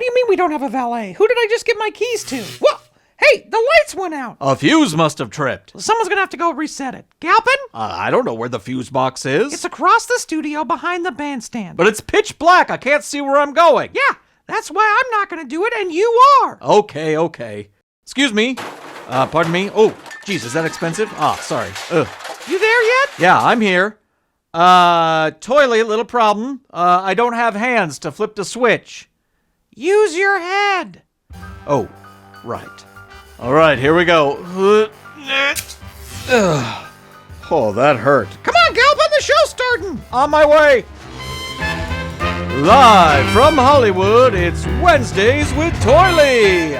do you mean we don't have a valet? Who did I just give my keys to? Whoa! Hey, the lights went out. A fuse must have tripped. Someone's gonna have to go reset it. Galpin? I don't know where the fuse box is. It's across the studio behind the bandstand. But it's pitch black. I can't see where I'm going. Yeah, that's why I'm not gonna do it, and you are. Okay. Excuse me. Pardon me. Oh, geez, is that expensive? Sorry. Ugh. You there yet? Yeah, I'm here. Toiley, little problem. I don't have hands to flip the switch. Use your head. Oh, right. All right, here we go. Oh, that hurt. Come on, Galpin, the show's starting. On my way. Live from Hollywood, it's Wednesdays with Toiley.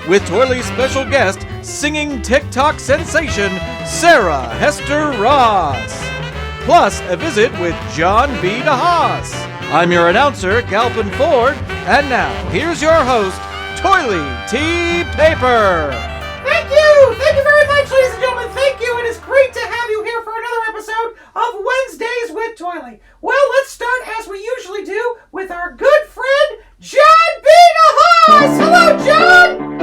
With Toiley's special guest, singing TikTok sensation, Sarah Hester Ross. Plus, a visit with John B. deHaas. I'm your announcer, Galpin Ford, and now, here's your host, Toiley T. Paper. Thank you very much, ladies and gentlemen. Thank you. It is great to have you here for another episode of Wednesdays with Toiley. Well, let's start as we usually do with our good friend, John B. deHaas. Hello, John.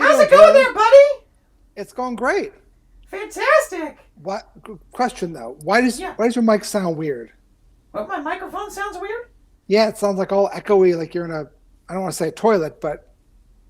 How's it going there, buddy? It's going great. Fantastic. What question though? Why does your mic sound weird? What, my microphone sounds weird? Yeah, it sounds like all echoey, like you're in a, I don't want to say a toilet, but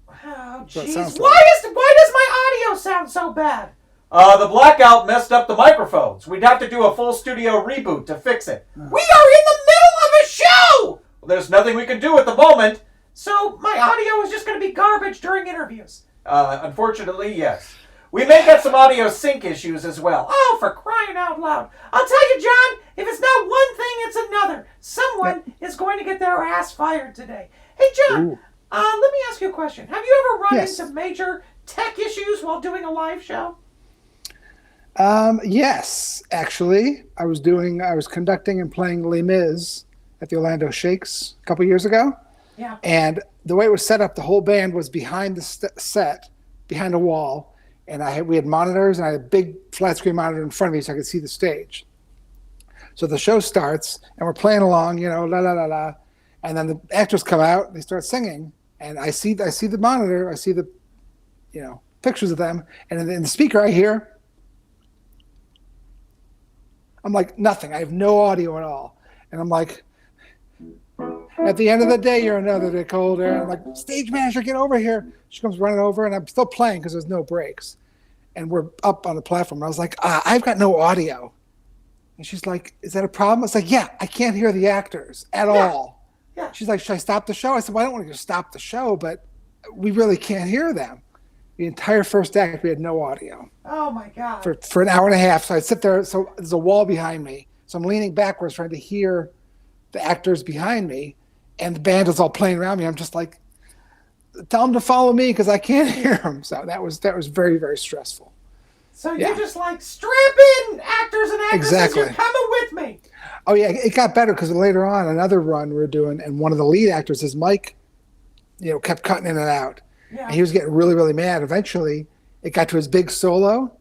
oh jeez, like. Why does my audio sound so bad? The blackout messed up the microphones. We'd have to do a full studio reboot to fix it. We are in the middle of a show. Well, there's nothing we can do at the moment. So my audio is just going to be garbage during interviews. Unfortunately, yes. We may get some audio sync issues as well. Oh, for crying out loud. I'll tell you, John, if it's not one thing, it's another. Someone is going to get their ass fired today. Hey, John, let me ask you a question. Have you ever run into major tech issues while doing a live show? Yes, actually. I was conducting and playing Les Mis at the Orlando Shakes a couple years ago. Yeah. And the way it was set up, the whole band was behind the set, behind a wall. And we had monitors, and I had a big flat screen monitor in front of me so I could see the stage. So the show starts, and we're playing along, la la la la, and then the actors come out, and they start singing, and I see the monitor, I see the, pictures of them, and in the speaker I hear, I'm like, nothing. I have no audio at all, and I'm like, at the end of the day, you're another day colder. I'm like, stage manager, get over here. She comes running over, and I'm still playing because there's no breaks. And we're up on the platform. I was like, I've got no audio. And she's like, is that a problem? I was like, yeah, I can't hear the actors at all. Yeah. She's like, should I stop the show? I said, well, I don't want to just stop the show, but we really can't hear them. The entire first act, we had no audio. Oh, my God. For an hour and a half. So I'd sit there. So there's a wall behind me. So I'm leaning backwards trying to hear the actors behind me. And the band is all playing around me. I'm just like, tell them to follow me because I can't hear them. So that was very, very stressful. So you're just like, strap in, actors and actresses. Exactly. You're coming with me. Oh, yeah. It got better because later on, another run we were doing, and one of the lead actors, his mic, kept cutting in and out. Yeah. And he was getting really, really mad. Eventually, it got to his big solo,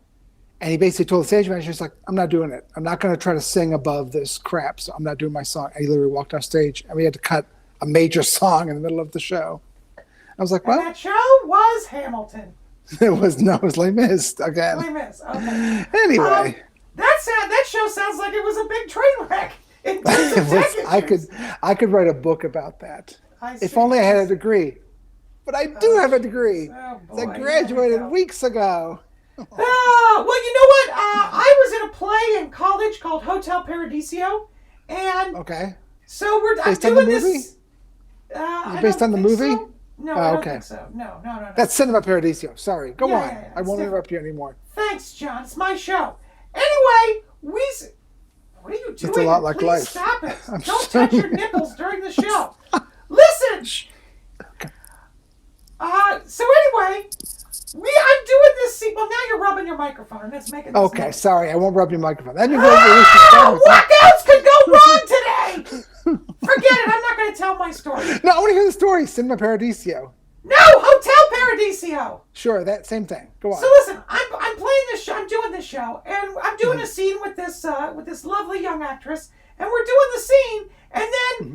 and he basically told the stage manager, he's like, I'm not doing it. I'm not going to try to sing above this crap, so I'm not doing my song. And he literally walked off stage, and we had to cut a major song in the middle of the show. I was like, well. And that show was Hamilton. It was Les Mis again. Les Mis, okay. Anyway. That show sounds like it was a big train wreck. I could write a book about that. If only I had a degree. But I do have a degree. Oh, boy. I graduated weeks ago. Oh, well, you know what? I was in a play in college called Hotel Paradiso. And okay. So I'm based on the doing movie? This. Is it based on the movie? So. No, I don't think so. No. That's Cinema Paradiso. Sorry. Go on. Yeah, I won't interrupt you anymore. Thanks, John. It's my show. Anyway, what are you doing? It's a lot like Please life. Stop it. Don't touch your nipples during the show. Listen. Okay. So anyway, I'm doing this scene. Well, now you're rubbing your microphone, and it's making this Okay, noise. sorry. I won't rub your microphone. That'd be What else could go wrong today? Forget it. I'm not going to tell my story. No, I want to hear the story. Cinema Paradiso. No, Hotel Paradiso. Sure, that same thing. Go on. So listen, I'm playing this show. I'm doing this show, and I'm doing a scene with this lovely young actress, and we're doing the scene, and then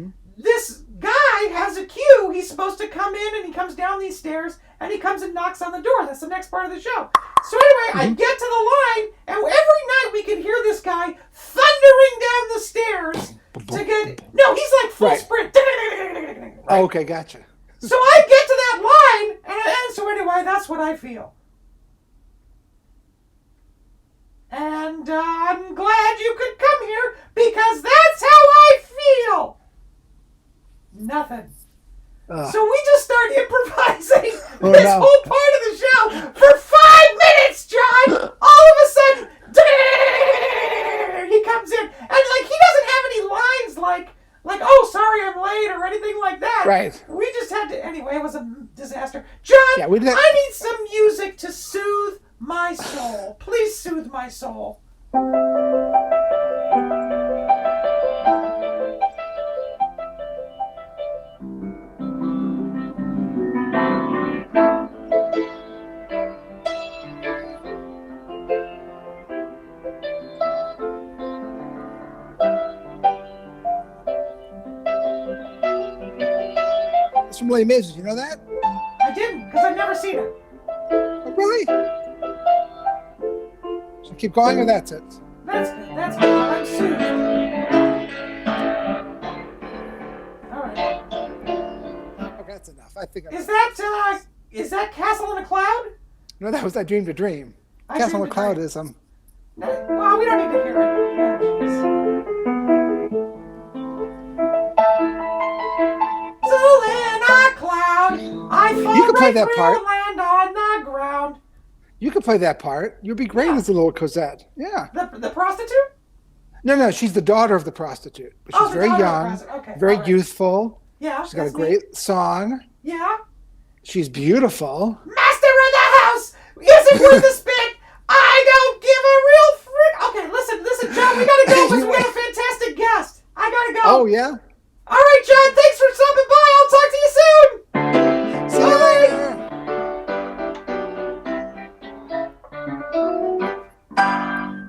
come in and he comes down these stairs and he comes and knocks on the door. That's the next part of the show. So anyway, I get to the line, and every night we can hear this guy thundering down the stairs to get. No, he's like full sprint. Right? Oh, okay, gotcha. So I get to that line, and so anyway, that's what I feel. And I'm glad you could come here because that's how I feel. Nothing. So we just start improvising whole part of the show for 5 minutes, John. All of a sudden, he comes in, and like he doesn't have any lines like oh sorry I'm late or anything like that. Right. We just had to anyway. It was a disaster. John, I need some music to soothe my soul. Please soothe my soul. It's from Les Mis. You know that? I didn't, because I've never seen it. Oh, really? So keep going, or that's it? That's good. That's good. I'm soothed. All right. Okay, that's enough. I think. Is that Castle in a Cloud? No, that was I Dreamed a Dream. Castle in a Cloud is No, well, we don't need to hear it. Castle in a cloud. I fall You can play right that through part. land on the ground. You could play that part. You'd be great as a little Cosette. Yeah. The prostitute? No, she's the daughter of the prostitute. But she's very young, very youthful. Yeah. She's got a great song. Yeah. She's beautiful. Master of the house! Is it worth a spit? I don't give a real frick. Okay, listen, John, we gotta go because we have a fantastic guest. I gotta go. Oh, yeah? All right, John, thanks for stopping by. I'll talk to you soon. See you later.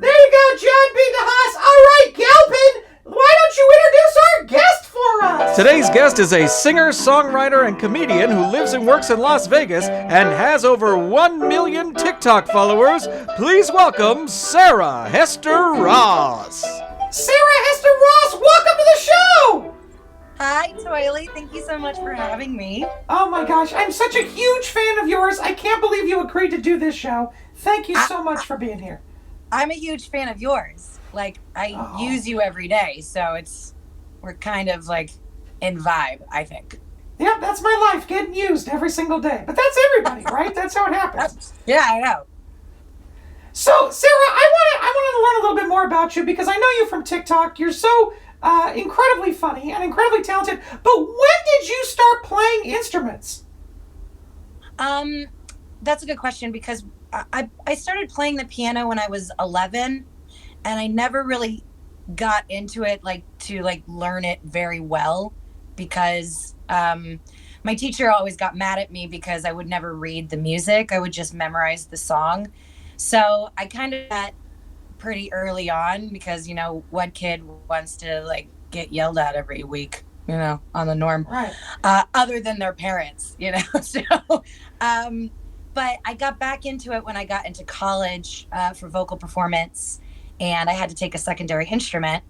There you go, John B. deHaas. All right, Galpin, why don't you introduce our guest for us? Today's guest is a singer, songwriter, and comedian who lives and works in Las Vegas and has over 1 million TikTok followers. Please welcome Sarah Hester Ross. Sarah Hester Ross, welcome to the show. Hi, Toiley. Thank you so much for having me. Oh my gosh, I'm such a huge fan of yours. I can't believe you agreed to do this show. Thank you so much for being here. I'm a huge fan of yours. Like, I use you every day, so we're kind of like in vibe, I think. Yeah, that's my life, getting used every single day. But that's everybody, right? That's how it happens. Yeah, I know. So, Sarah, I want to learn a little bit more about you because I know you from TikTok. You're so incredibly funny and incredibly talented. But when did you start playing instruments? That's a good question because I started playing the piano when I was 11, and I never really got into it to learn it very well because my teacher always got mad at me because I would never read the music. I would just memorize the song. So I kind of got pretty early on because, what kid wants to get yelled at every week, on the norm, right? Other than their parents, so, but I got back into it when I got into college for vocal performance, and I had to take a secondary instrument,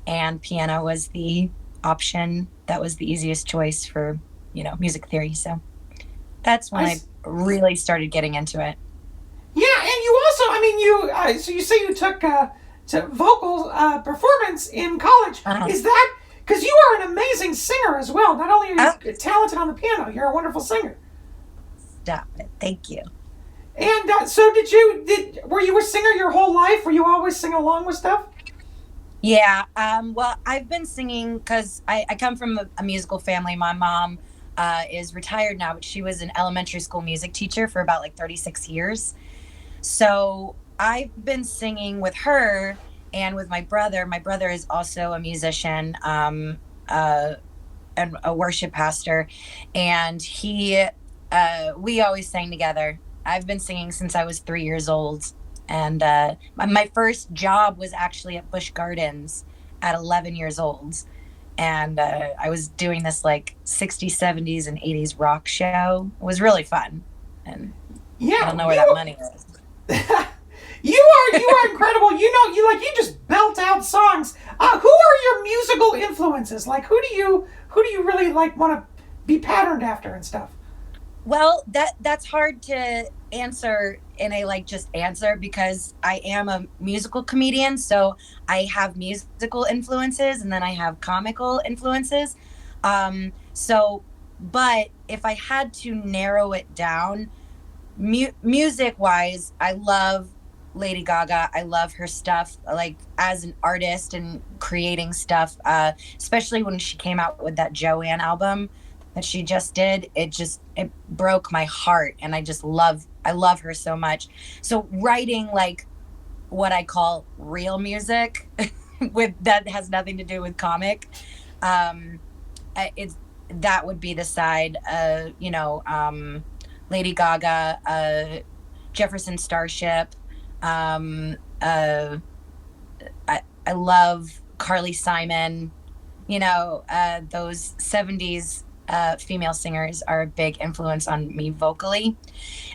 and piano was the option that was the easiest choice for, music theory. So that's when I really started getting into it. Yeah, and you also, so you say you took to vocal performance in college. Is that, because you are an amazing singer as well. Not only are you talented on the piano, you're a wonderful singer. Stop it. Thank you. And so were you a singer your whole life? Were you always sing along with stuff? Yeah. Well, I've been singing because I come from a musical family. My mom is retired now, but she was an elementary school music teacher for about 36 years. So I've been singing with her and with my brother. My brother is also a musician and a worship pastor. And we always sang together. I've been singing since I was 3 years old. And my first job was actually at Busch Gardens at 11 years old. and I was doing this like 60s, 70s, and 80s rock show. It was really fun, and I Yeah, don't know where that money is. you are incredible. You just belt out songs. Who are your musical influences? Like who do you really like want to be patterned after and stuff? Well, that's hard to answer in a like just answer because I am a musical comedian, so I have musical influences and then I have comical influences. So but if I had to narrow it down, music wise, I love Lady Gaga. I love her stuff, like as an artist and creating stuff, especially when she came out with that Joanne album that she just did. It broke my heart, and I love her so much. So writing like what I call real music with that has nothing to do with comic. Um, it's that would be the side, Lady Gaga, Jefferson Starship. Um, uh, I love Carly Simon. Those 70s female singers are a big influence on me vocally.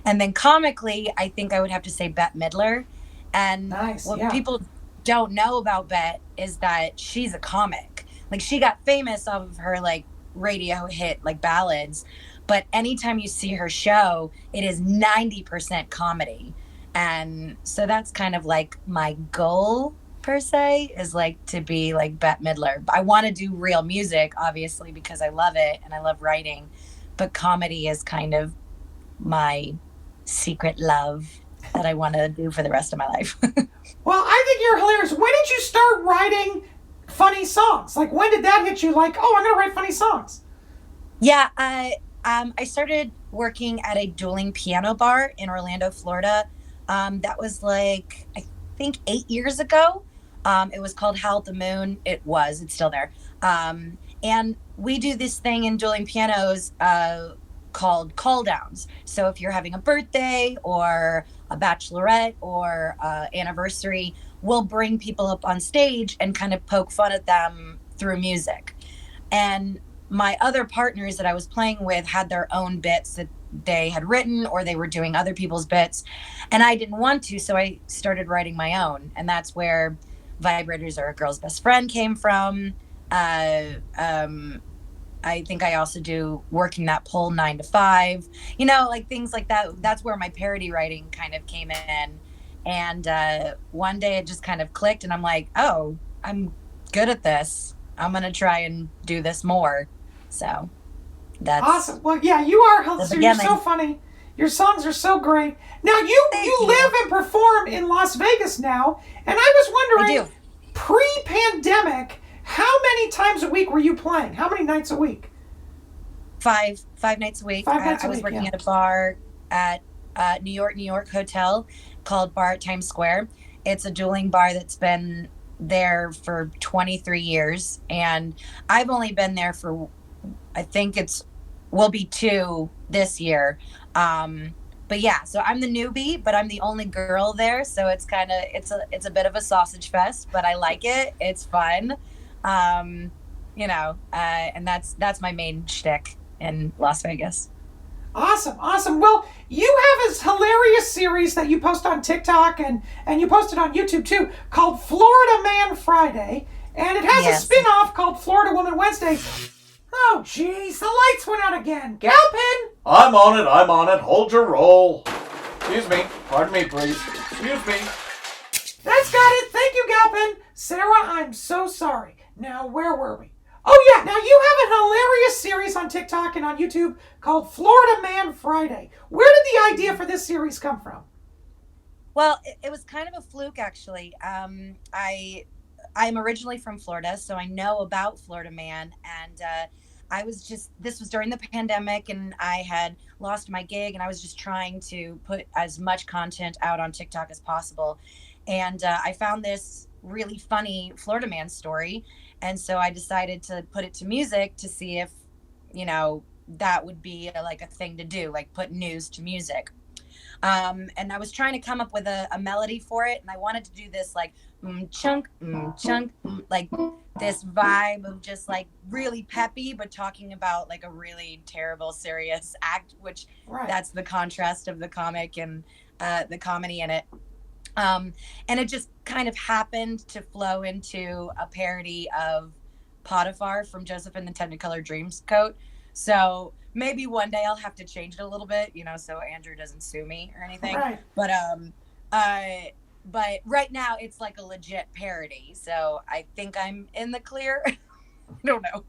And then comically, I think I would have to say Bette Midler. And Nice, what yeah. people don't know about Bette is that she's a comic. Like she got famous off of her like radio hit like ballads, but anytime you see her show, it is 90% comedy. And so that's kind of like my goal per se, is like to be like Bette Midler. I want to do real music, obviously, because I love it and I love writing, but comedy is kind of my secret love that I want to do for the rest of my life. Well, I think you're hilarious. When did you start writing funny songs? Like when did that hit you? Like, oh, I'm gonna write funny songs. Yeah, I started working at a dueling piano bar in Orlando, Florida. That was like I think 8 years ago. It was called Howl at the Moon. It's still there. And we do this thing in dueling pianos called call downs. So if you're having a birthday or a bachelorette or anniversary, we'll bring people up on stage and kind of poke fun at them through music. And my other partners that I was playing with had their own bits that they had written, or they were doing other people's bits. And I didn't want to, so I started writing my own. And that's where Vibrators Are a Girl's Best Friend came from. Uh, um, I think I also do Working That Pole 9 to 5, like things like that. That's where my parody writing kind of came in. And one day it just kind of clicked, and I'm like, oh, I'm good at this. I'm going to try and do this more. So that's Awesome. Well, yeah, you're beginning. so funny. Your songs are so great. Now you live and perform in Las Vegas now, and I was I wondering, do. pre-pandemic, how many times a week were you playing? How many nights a week? Five nights a week. 5 nights I a was week, working yeah. at a bar at New York hotel called Bar at Times Square. It's a dueling bar that's been there for 23 years, and I've only been there for, I think will be 2 this year. But yeah, so I'm the newbie, but I'm the only girl there, so it's a bit of a sausage fest, but I like it. It's fun. And that's my main shtick in Las Vegas. Awesome, awesome. Well, you have this hilarious series that you post on TikTok and you post it on YouTube too, called Florida Man Friday, and it has a Yes. spin-off called Florida Woman Wednesday. Oh, jeez, the lights went out again. Galpin! I'm on it. Hold your roll. Excuse me. Pardon me, please. Excuse me. That's got it. Thank you, Galpin. Sarah, I'm so sorry. Now, where were we? Oh, yeah. Now, you have a hilarious series on TikTok and on YouTube called Florida Man Friday. Where did the idea for this series come from? Well, it was kind of a fluke, actually. I'm originally from Florida, so I know about Florida Man, and this was during the pandemic, and I had lost my gig, and I was just trying to put as much content out on TikTok as possible. And I found this really funny Florida Man story, and so I decided to put it to music to see if, that would be like a thing to do, like put news to music. And I was trying to come up with a melody for it, and I wanted to do this like chunk, chunk, like this vibe of just like really peppy, but talking about like a really terrible, serious act, which that's the contrast of the comic and the comedy in it. And it just kind of happened to flow into a parody of Potiphar from Joseph and the Technicolor Dreamcoat. So maybe one day I'll have to change it a little bit, so Andrew doesn't sue me or anything. Right. But right now it's like a legit parody. So I think I'm in the clear. I don't know.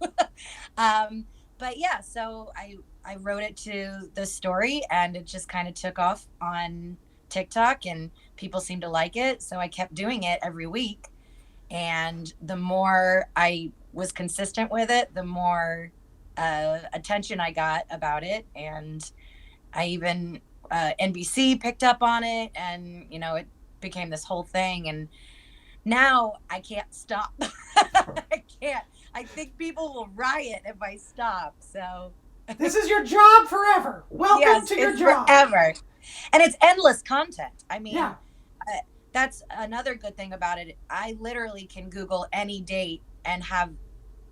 But yeah, so I wrote it to the story, and it just kind of took off on TikTok, and people seem to like it. So I kept doing it every week. And the more I was consistent with it, the more attention I got about it. And I even, NBC picked up on it, and, it became this whole thing. And now I can't stop. I can't. I think people will riot if I stop. So this is your job forever. Welcome to your job. Forever. And it's endless content. I mean, yeah. That's another good thing about it. I literally can Google any date and have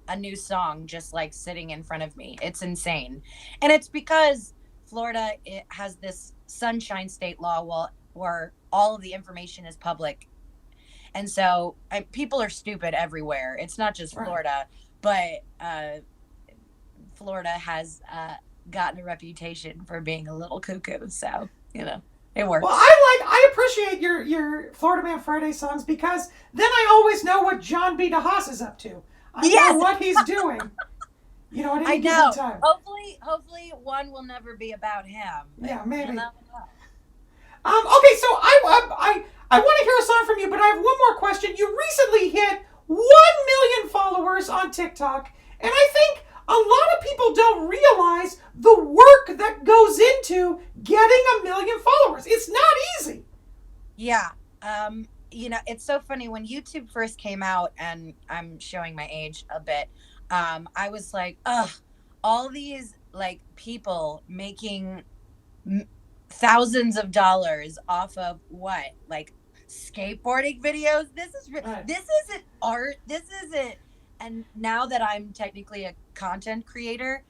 a new song just like sitting in front of me. It's insane. And it's because Florida, it has this sunshine state law where all of the information is public. And so people are stupid everywhere. It's not just Florida, but Florida has gotten a reputation for being a little cuckoo. So, it works. Well, I appreciate your Florida Man Friday songs, because then I always know what John B. deHaas is up to. I know what he's doing. At any given time. Hopefully one will never be about him. Yeah, maybe. Okay, so I want to hear a song from you, but I have one more question. You recently hit 1 million followers on TikTok, and I think a lot of people don't realize the work that goes into getting 1 million followers. It's not easy. Yeah. It's so funny. When YouTube first came out, and I'm showing my age a bit, I was like, ugh, all these like people making thousands of dollars off of what? Like skateboarding videos? This isn't art. This isn't. And now that I'm technically a content creator,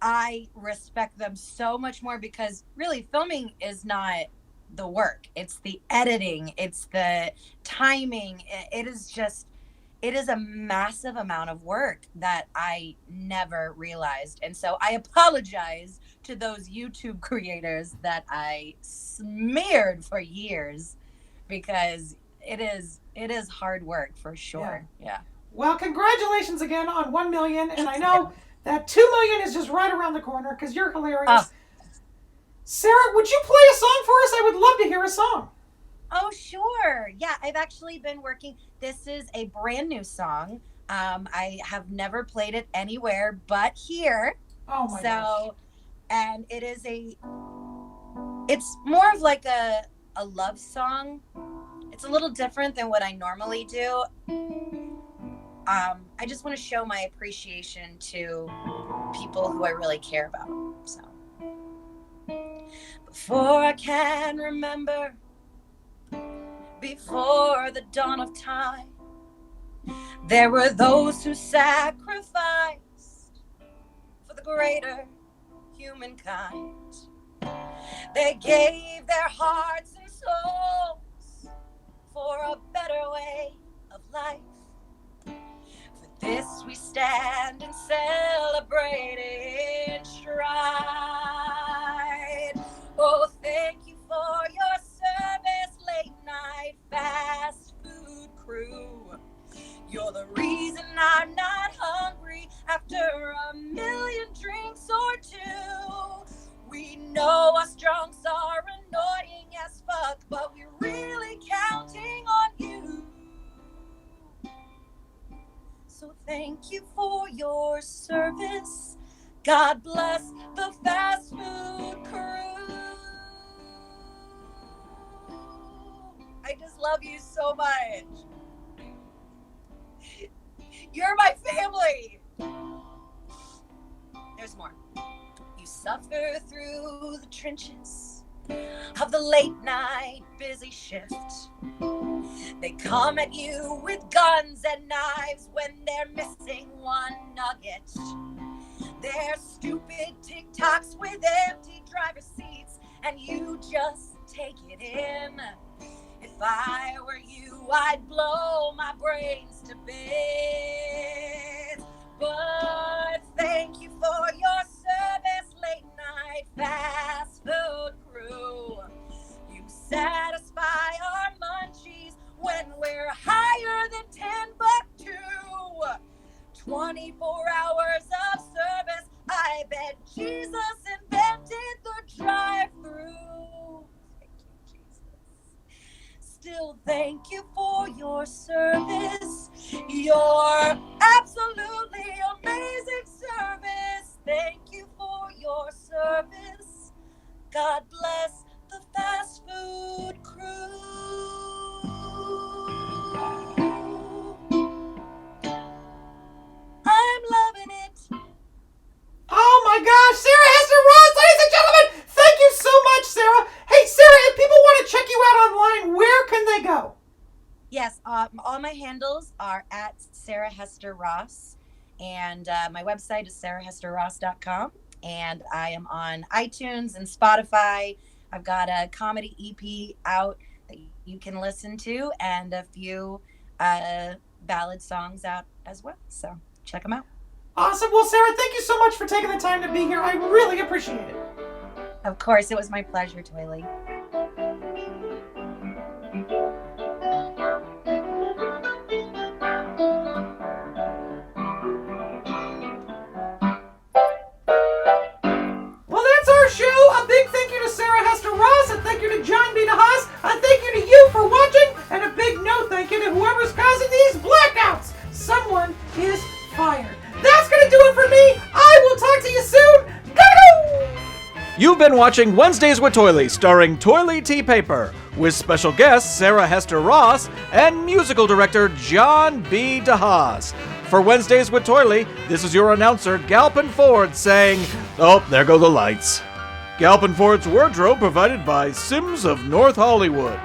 I respect them so much more, because really filming is not the work. It's the editing. It's the timing. It is a massive amount of work that I never realized. And so I apologize to those YouTube creators that I smeared for years, because it is hard work for sure. Yeah. Well, congratulations again on 1 million. And I know that 2 million is just right around the corner, because you're hilarious. Sarah, would you play a song for us? I would love to hear a song. Oh, sure. Yeah, I've actually been working. This is a brand new song. I have never played it anywhere but here. Oh, my gosh. And it's more of like a love song. It's a little different than what I normally do. I just want to show my appreciation to people who I really care about. So, before I can remember, before the dawn of time, there were those who sacrificed for the greater humankind. They gave their hearts and souls for a better way of life. This we stand and celebrate in stride. Oh, thank you for your service, late night fast food crew. You're the reason I'm not hungry after 1 million drinks or two. We know us drunks are annoying as fuck, but we're really counting on you. So thank you for your service. God bless the fast food crew. I just love you so much. You're my family. There's more. You suffer through the trenches of the late night busy shift. They come at you with guns and knives when they're missing one nugget. They're stupid TikToks with empty driver seats, and you just take it in. If I were you, I'd blow my brains to bits. But thank you for your service, late night fast food crew. You satisfy our munchies when we're higher than 10 but 24 hours of service. I bet Jesus invented the drive-through. Thank you, Jesus. Still, thank you for your service. Your absolutely amazing service. Thank you for your service. God bless the fast food crew. I'm loving it. Oh my gosh, Sarah Hester Ross, ladies and gentlemen, thank you so much, Sarah. Hey, Sarah, if people want to check you out online, where can they go? Yes, all my handles are at Sarah Hester Ross, and my website is sarahhesterross.com, and I am on iTunes and Spotify. I've got a comedy EP out that you can listen to, and a few ballad songs out as well, so check them out. Awesome. Well, Sarah, thank you so much for taking the time to be here. I really appreciate it. Of course, it was my pleasure, Toiley. Well, that's our show. A big thank you to Sarah Hester Ross, a thank you to John B. deHaas, a thank you to you for watching, and a big no thank you to whoever's causing these blackouts. Someone is fired. That's going to do it for me. I will talk to you soon. Go! You've been watching Wednesdays with Toiley, starring Toiley Tea Paper, with special guests Sarah Hester Ross and musical director John B. deHaas. For Wednesdays with Toiley, this is your announcer, Galpin Ford, saying, oh, there go the lights. Galpin Ford's wardrobe provided by Sims of North Hollywood.